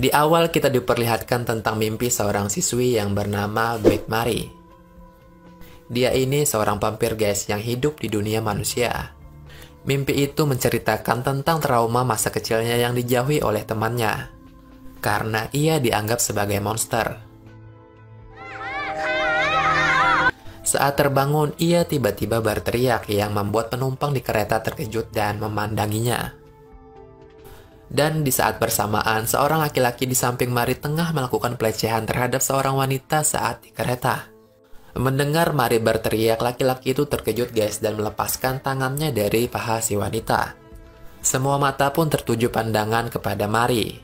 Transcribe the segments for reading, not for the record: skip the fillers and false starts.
Di awal kita diperlihatkan tentang mimpi seorang siswi yang bernama Beth Mari. Dia ini seorang vampir guys yang hidup di dunia manusia. Mimpi itu menceritakan tentang trauma masa kecilnya yang dijauhi oleh temannya, karena ia dianggap sebagai monster. Saat terbangun, ia tiba-tiba berteriak yang membuat penumpang di kereta terkejut dan memandanginya. Dan di saat bersamaan, seorang laki-laki di samping Mari tengah melakukan pelecehan terhadap seorang wanita saat di kereta. Mendengar Mari berteriak, laki-laki itu terkejut guys dan melepaskan tangannya dari paha si wanita. Semua mata pun tertuju pandangan kepada Mari.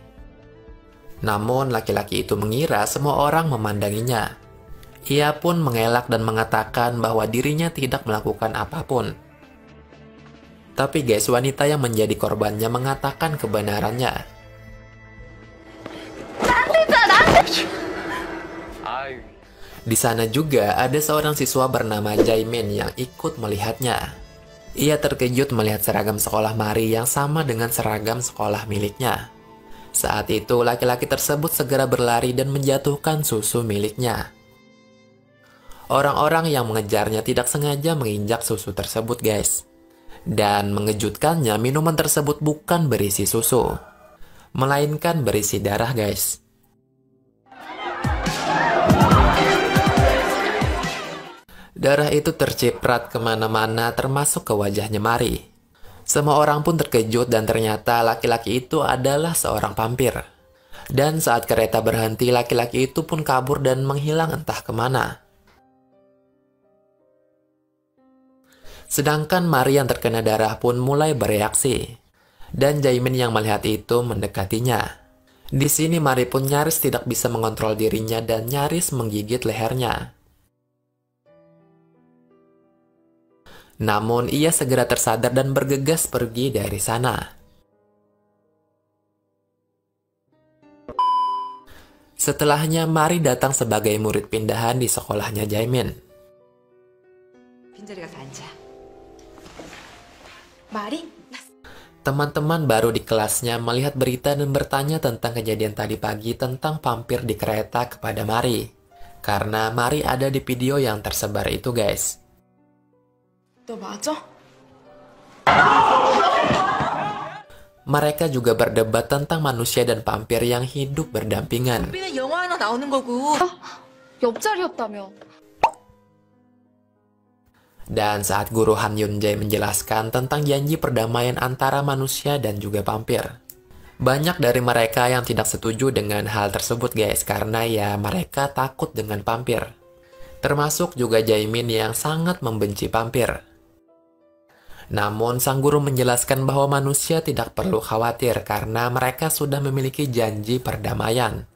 Namun laki-laki itu mengira semua orang memandanginya. Ia pun mengelak dan mengatakan bahwa dirinya tidak melakukan apapun. Tapi guys, wanita yang menjadi korbannya mengatakan kebenarannya. Di sana juga ada seorang siswa bernama Jaemin yang ikut melihatnya. Ia terkejut melihat seragam sekolah Mari yang sama dengan seragam sekolah miliknya. Saat itu laki-laki tersebut segera berlari dan menjatuhkan susu miliknya. Orang-orang yang mengejarnya tidak sengaja menginjak susu tersebut guys. Dan mengejutkannya, minuman tersebut bukan berisi susu, melainkan berisi darah guys. Darah itu terciprat kemana-mana termasuk ke wajahnya Mari. Semua orang pun terkejut dan ternyata laki-laki itu adalah seorang vampir. Dan saat kereta berhenti, laki-laki itu pun kabur dan menghilang entah kemana. Sedangkan Mari yang terkena darah pun mulai bereaksi. Dan Jaemin yang melihat itu mendekatinya. Di sini Mari pun nyaris tidak bisa mengontrol dirinya dan nyaris menggigit lehernya. Namun ia segera tersadar dan bergegas pergi dari sana. Setelahnya Mari datang sebagai murid pindahan di sekolahnya Jaemin. Teman-teman baru di kelasnya melihat berita dan bertanya tentang kejadian tadi pagi tentang vampir di kereta kepada Mari. Karena Mari ada di video yang tersebar itu guys. Mereka juga berdebat tentang manusia dan vampir yang hidup berdampingan. Dan saat guru Han Yun-jae menjelaskan tentang janji perdamaian antara manusia dan juga vampir, banyak dari mereka yang tidak setuju dengan hal tersebut guys, karena ya mereka takut dengan vampir. Termasuk juga Jaemin yang sangat membenci vampir. Namun sang guru menjelaskan bahwa manusia tidak perlu khawatir karena mereka sudah memiliki janji perdamaian.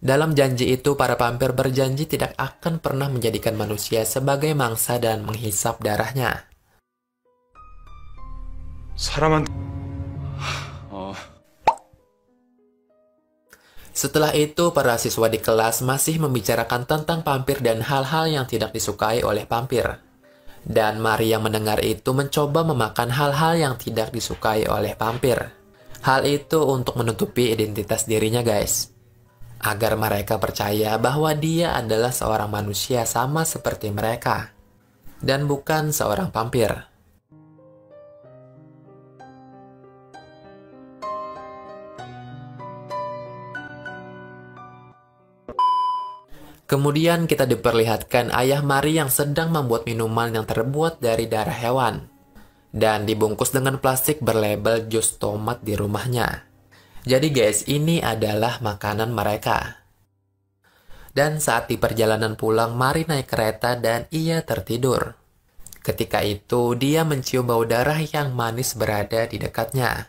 Dalam janji itu, para vampir berjanji tidak akan pernah menjadikan manusia sebagai mangsa dan menghisap darahnya. Setelah itu, para siswa di kelas masih membicarakan tentang vampir dan hal-hal yang tidak disukai oleh vampir. Dan Mari yang mendengar itu mencoba memakan hal-hal yang tidak disukai oleh vampir. Hal itu untuk menutupi identitas dirinya guys. Agar mereka percaya bahwa dia adalah seorang manusia sama seperti mereka. Dan bukan seorang vampir. Kemudian kita diperlihatkan ayah Mari yang sedang membuat minuman yang terbuat dari darah hewan. Dan dibungkus dengan plastik berlabel jus tomat di rumahnya. Jadi guys, ini adalah makanan mereka. Dan saat di perjalanan pulang, Mari naik kereta dan ia tertidur. Ketika itu, dia mencium bau darah yang manis berada di dekatnya.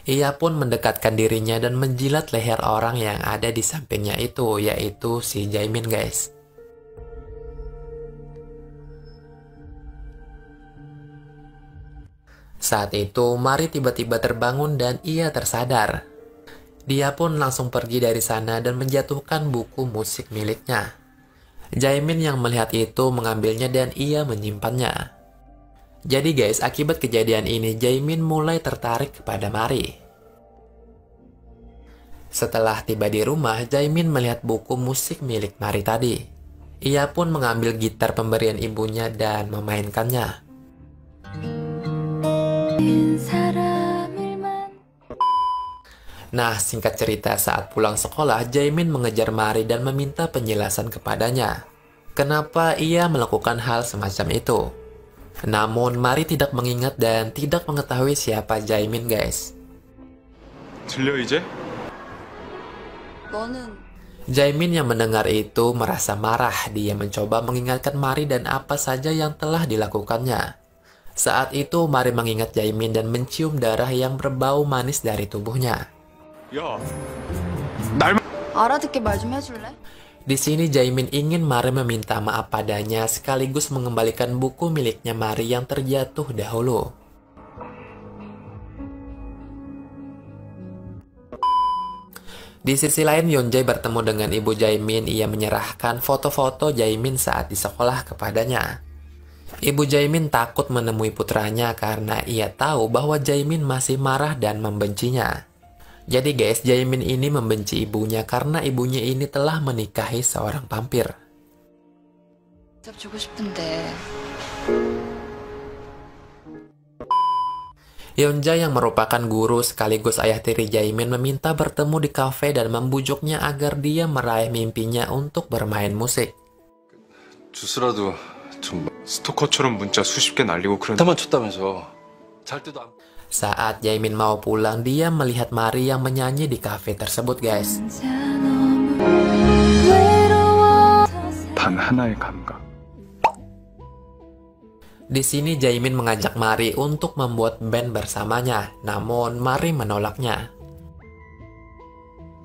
Ia pun mendekatkan dirinya dan menjilat leher orang yang ada di sampingnya itu, yaitu si Jaemin guys. Saat itu, Mari tiba-tiba terbangun dan ia tersadar. Dia pun langsung pergi dari sana dan menjatuhkan buku musik miliknya. Jaemin yang melihat itu mengambilnya dan ia menyimpannya. Jadi guys, akibat kejadian ini Jaemin mulai tertarik kepada Mari. Setelah tiba di rumah, Jaemin melihat buku musik milik Mari tadi. Ia pun mengambil gitar pemberian ibunya dan memainkannya. Nah, singkat cerita, saat pulang sekolah, Jaemin mengejar Mari dan meminta penjelasan kepadanya. Kenapa ia melakukan hal semacam itu? Namun, Mari tidak mengingat dan tidak mengetahui siapa Jaemin, guys. 들려 이제? Jaemin yang mendengar itu merasa marah. Dia mencoba mengingatkan Mari dan apa saja yang telah dilakukannya. Saat itu, Mari mengingat Jaemin dan mencium darah yang berbau manis dari tubuhnya. 야, 날 알아듣게 말 좀 해줄래? Di sini Jaemin ingin Mari meminta maaf padanya sekaligus mengembalikan buku miliknya Mari yang terjatuh dahulu. Di sisi lain, Yeonjae bertemu dengan ibu Jaemin. Ia menyerahkan foto-foto Jaemin saat di sekolah kepadanya. Ibu Jaemin takut menemui putranya karena ia tahu bahwa Jaemin masih marah dan membencinya. Jadi guys, Jaemin ini membenci ibunya karena ibunya ini telah menikahi seorang vampir. 주고 싶은데 Yeonjae yang merupakan guru sekaligus ayah tiri Jaemin meminta bertemu di kafe dan membujuknya agar dia meraih mimpinya untuk bermain musik. 주스라도 좀 스토커처럼 문자 수십 개 날리고 그런 타만 쳤다면서 잘 때도 안... Saat Jaemin mau pulang, dia melihat Mari yang menyanyi di kafe tersebut, guys. 단 하나의 감각. Di sini Jaemin mengajak Mari untuk membuat band bersamanya, namun Mari menolaknya.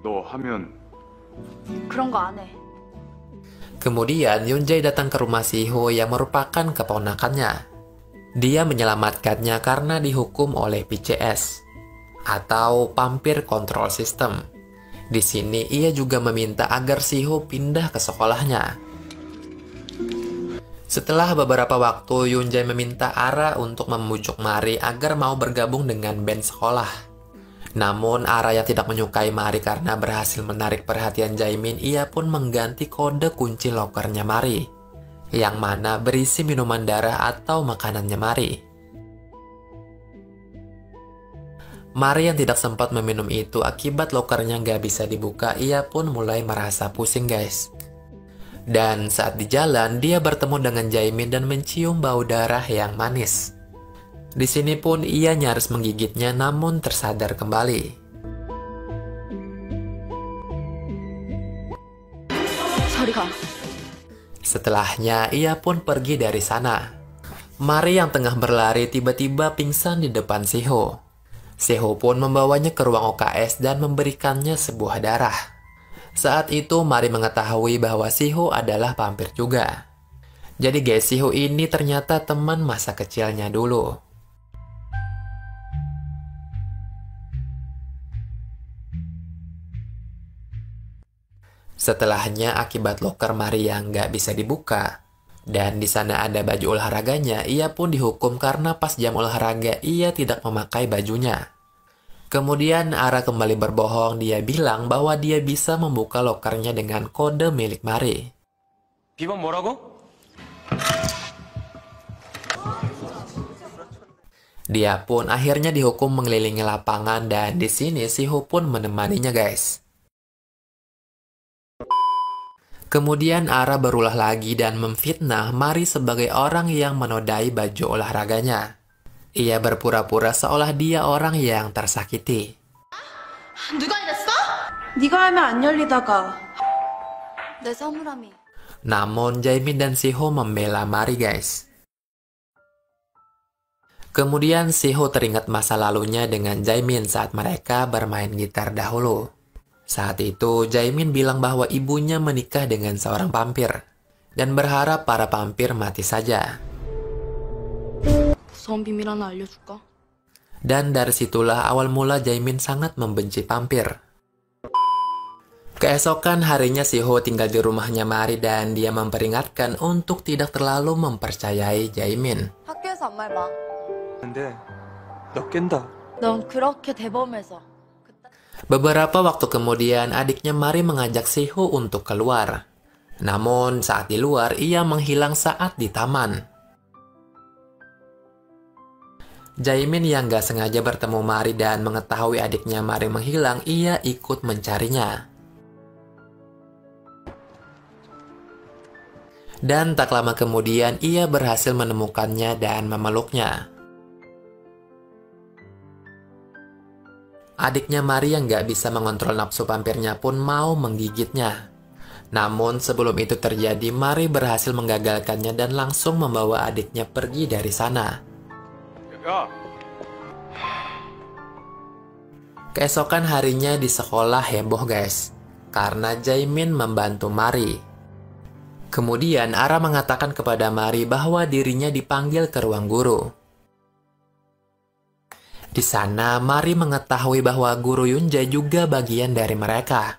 너 하면 그런 거 안 해. Kemudian Yeonjae datang ke rumah Siho yang merupakan keponakannya. Dia menyelamatkannya karena dihukum oleh PCS atau Vampire Control System. Di sini ia juga meminta agar Siho pindah ke sekolahnya. Setelah beberapa waktu, Yeonjae meminta Ara untuk membujuk Mari agar mau bergabung dengan band sekolah. Namun Ara yang tidak menyukai Mari karena berhasil menarik perhatian Jaemin, ia pun mengganti kode kunci lokernya Mari, yang mana berisi minuman darah atau makanannya Mari. Mari yang tidak sempat meminum itu akibat lokernya nggak bisa dibuka, ia pun mulai merasa pusing, guys. Dan saat di jalan, dia bertemu dengan Jaemin dan mencium bau darah yang manis. Di sini pun ia nyaris menggigitnya namun tersadar kembali. Setelahnya, ia pun pergi dari sana. Mari yang tengah berlari tiba-tiba pingsan di depan Siho. Siho pun membawanya ke ruang OKS dan memberikannya sebuah darah. Saat itu, Mari mengetahui bahwa Siho adalah vampir juga. Jadi guys, Siho ini ternyata teman masa kecilnya dulu. Setelahnya, akibat loker Mari yang nggak bisa dibuka, dan di sana ada baju olahraganya, ia pun dihukum karena pas jam olahraga ia tidak memakai bajunya. Kemudian Ara kembali berbohong, dia bilang bahwa dia bisa membuka lokernya dengan kode milik Mari. 비번 뭐라고? Dia pun akhirnya dihukum mengelilingi lapangan dan di sini Siho pun menemaninya, guys. Kemudian Ara berulah lagi dan memfitnah Mari sebagai orang yang menodai baju olahraganya. Ia berpura-pura seolah dia orang yang tersakiti. 누가 이랬어? 네가 하면 안 열리다가 내 사물함이. Namun Jaemin dan Siho membela Mari, guys. Kemudian Siho teringat masa lalunya dengan Jaemin saat mereka bermain gitar dahulu. Saat itu Jaemin bilang bahwa ibunya menikah dengan seorang vampir dan berharap para vampir mati saja. 무서운 비밀 하나 알려줄까? Dan dari situlah awal mula Jaemin sangat membenci vampir. Keesokan harinya Siho tinggal di rumahnya Mari dan dia memperingatkan untuk tidak terlalu mempercayai Jaemin. 학교에서 아무 말 마. 근데 너 깬다. 넌 그렇게 대범해서. Beberapa waktu kemudian, adiknya Mari mengajak Siho untuk keluar. Namun, saat di luar, ia menghilang saat di taman. Jaemin yang gak sengaja bertemu Mari dan mengetahui adiknya Mari menghilang, ia ikut mencarinya. Dan tak lama kemudian, ia berhasil menemukannya dan memeluknya. Adiknya Mari yang gak bisa mengontrol nafsu vampirnya pun mau menggigitnya. Namun sebelum itu terjadi, Mari berhasil menggagalkannya dan langsung membawa adiknya pergi dari sana. Keesokan harinya di sekolah heboh guys, karena Jaemin membantu Mari. Kemudian Ara mengatakan kepada Mari bahwa dirinya dipanggil ke ruang guru. Di sana, Mari mengetahui bahwa Guru Yunja juga bagian dari mereka.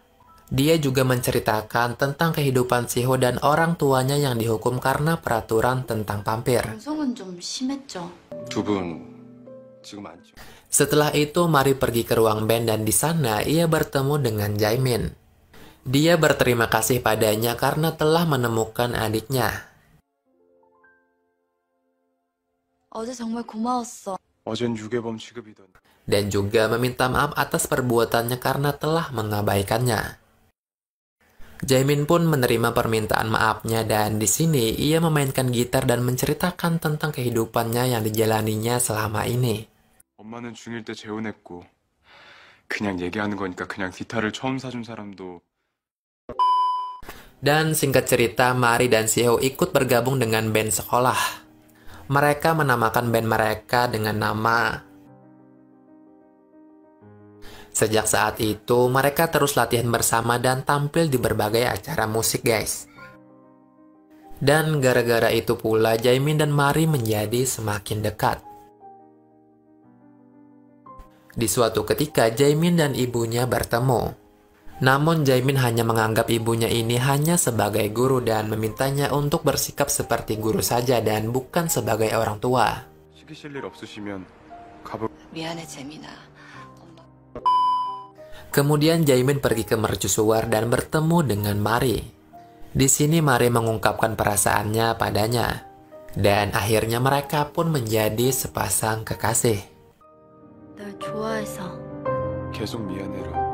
Dia juga menceritakan tentang kehidupan Siho dan orang tuanya yang dihukum karena peraturan tentang vampir. 방송은 좀 심했죠. 두 분 지금 안 찍. Setelah itu, Mari pergi ke ruang band dan di sana ia bertemu dengan Jaemin. Dia berterima kasih padanya karena telah menemukan adiknya. 어제 정말 고마웠어. 어젠 유괴범 취급이던. Dan juga meminta maaf atas perbuatannya karena telah mengabaikannya. Jaemin pun menerima permintaan maafnya dan di sini ia memainkan gitar dan menceritakan tentang kehidupannya yang dijalaninya selama ini. 엄마는 중1 때 재혼했고 그냥 얘기하는 거니까 그냥 기타를 처음 사준 사람도. Dan singkat cerita, Mari dan Siho ikut bergabung dengan band sekolah. Mereka menamakan band mereka dengan nama. Sejak saat itu, mereka terus latihan bersama dan tampil di berbagai acara musik, guys. Dan gara-gara itu pula, Jaemin dan Mari menjadi semakin dekat. Di suatu ketika, Jaemin dan ibunya bertemu. Namun, Jaemin hanya menganggap ibunya ini hanya sebagai guru dan memintanya untuk bersikap seperti guru saja dan bukan sebagai orang tua. 시키실 일 없으시면 가볼. 미안해, 재민아. Kemudian Jaemin pergi ke mercusuar dan bertemu dengan Mari. Di sini Mari mengungkapkan perasaannya padanya. Dan akhirnya mereka pun menjadi sepasang kekasih. 널 좋아해서. 계속 미안해라.